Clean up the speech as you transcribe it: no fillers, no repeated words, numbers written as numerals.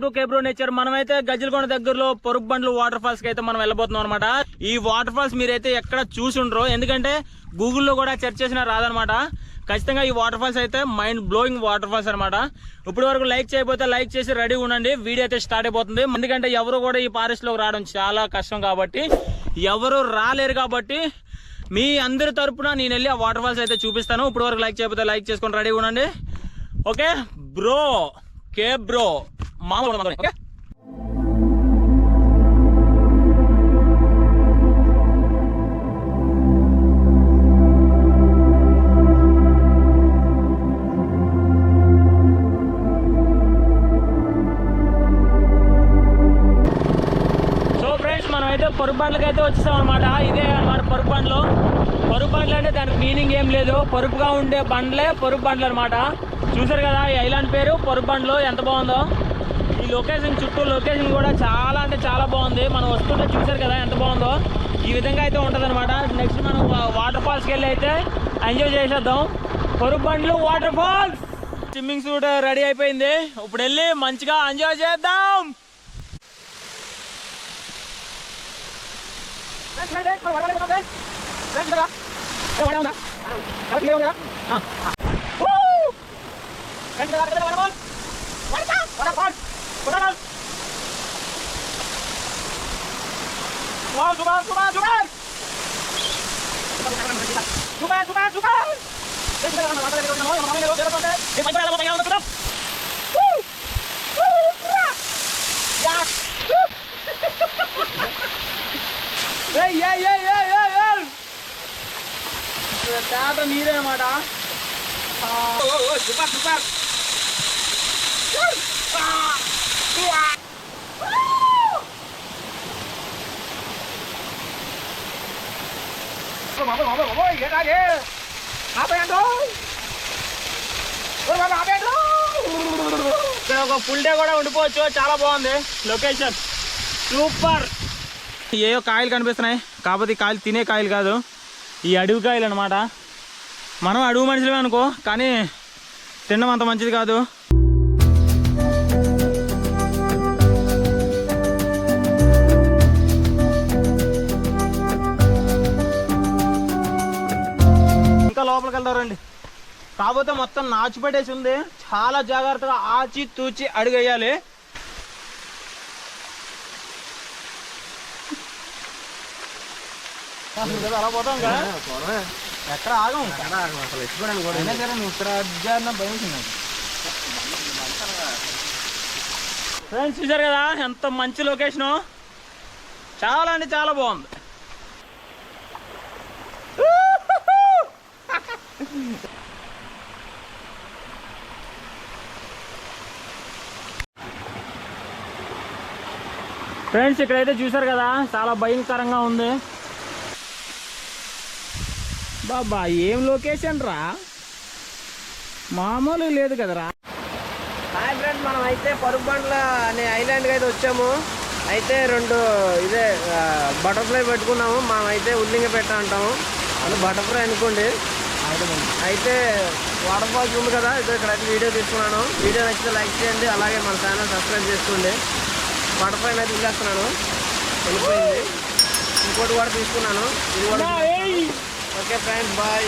To కేబ్రో nature. మనమైతే గజ్జలకొండ దగ్గరలో పొరుగు బండ్లు వాటర్ ఫాల్స్ కి అయితే మనం వెళ్ళబోతున్నాం అనమాట. ఈ వాటర్ ఫాల్స్ మీరైతే ఎక్కడ చూసి ఉండరు, ఎందుకంటే గూగుల్లో కూడా సెర్చ్ చేసినా రాదనమాట. ఖచ్చితంగా ఈ వాటర్ ఫాల్స్ అయితే మైండ్ బ్లోయింగ్ వాటర్ ఫాల్స్ అనమాట. ఇప్పటి వరకు లైక్ చేయకపోతే లైక్ చేసి రెడీ ఉండండి, వీడియో అయితే స్టార్ట్ అయిపోతుంది. ఎందుకంటే ఎవరు కూడా ఈ ఫారెస్ట్ లోకి రావడం చాలా కష్టం కాబట్టి, ఎవరు రాలేరు కాబట్టి మీ అందరి తరపున నేను వెళ్ళి ఆ వాటర్ ఫాల్స్ అయితే చూపిస్తాను. ఇప్పటి వరకు లైక్ చేయకపోతే లైక్ చేసుకొని రెడీ ఉండండి. ఓకే బ్రో, కే బ్రో మామూలు ఓకే. పొరుగు బండ్లకి అయితే వచ్చేసాం అనమాట. ఇదే అనమాట పొరుగు బండ్లు. పొరుగు బండ్లు అంటే దానికి మీనింగ్ ఏం లేదు, పొరుగుగా ఉండే బండ్లే పొరుగు బండ్లు అనమాట. చూసారు కదా ఈ ఐలాండ్ పేరు పొరుగు బండ్లు, ఎంత బాగుందో. ఈ లొకేషన్ చుట్టూ లొకేషన్ కూడా చాలా అంటే చాలా బాగుంది. మనం వస్తుంటే చూసారు కదా ఎంత బాగుందో. ఈ విధంగా అయితే ఉంటుంది అనమాట. నెక్స్ట్ మనం వాటర్ ఫాల్స్కి వెళ్ళి అయితే ఎంజాయ్ చేసేద్దాం. పొరుగు బండ్లు waterfalls. Swimming suit ready అయిపోయింది, ఇప్పుడు వెళ్ళి మంచిగా ఎంజాయ్ చేద్దాం. నీరే అన్నమాట. Super super. ఒక ఫుల్ డే కూడా ఉండిపోవచ్చు, చాలా బాగుంది లొకేషన్, సూపర్. ఏవో కాయలు కనిపిస్తున్నాయి, కాకపోతే ఈ కాయలు తినే కాయలు కాదు, ఈ అడవి కాయలు అనమాట. మనం అడవి మనుషులమే అనుకో, కానీ తినడం అంత మంచిది కాదు. ఇంకా లోపలికి వెళ్తారండి. కాకపోతే మొత్తం నాచు పడేసి ఉంది, చాలా జాగ్రత్తగా ఆచి తూచి అడుగేయాలి. అలా పోతాం కదా, ఎక్కడ ఆగం అసలు ఎత్తుకోవడానికి కూడా. అయినా సరే నువ్వు ఉత్తరాజ్యాన్న భయం నాకు. ఫ్రెండ్స్ చూసారు కదా ఎంత మంచి లొకేషను, చాలా అంటే చాలా బాగుంది. ఫ్రెండ్స్ ఇక్కడైతే చూసారు కదా చాలా భయంకరంగా ఉంది. బాబా ఏం లొకేషన్ రా, మామూలు లేదు కదరా. హాయ్ ఫ్రెండ్స్, మనం అయితే పొరుగు బండ్ల అనే ఐలాండ్కి అయితే వచ్చాము. అయితే రెండు ఇదే బటర్ఫ్లై పెట్టుకున్నాము. మనం అయితే ఉల్లింగ పెట్ట అంటాము, అది బటర్ఫ్లై అనుకోండి. అయితే వాటర్ ఫాల్స్ ఉంది కదా, ఇక్కడైతే వీడియో తీసుకున్నాను. వీడియో నచ్చితే లైక్ చేయండి, అలాగే మన ఛానల్ సబ్స్క్రైబ్ చేసుకోండి. బటర్ఫ్లై అయితే వెళ్ళేస్తున్నాను, వెళ్ళిపోయింది. ఇంకోటి కూడా తీసుకున్నాను, ఇది కూడా. Okay friends, bye.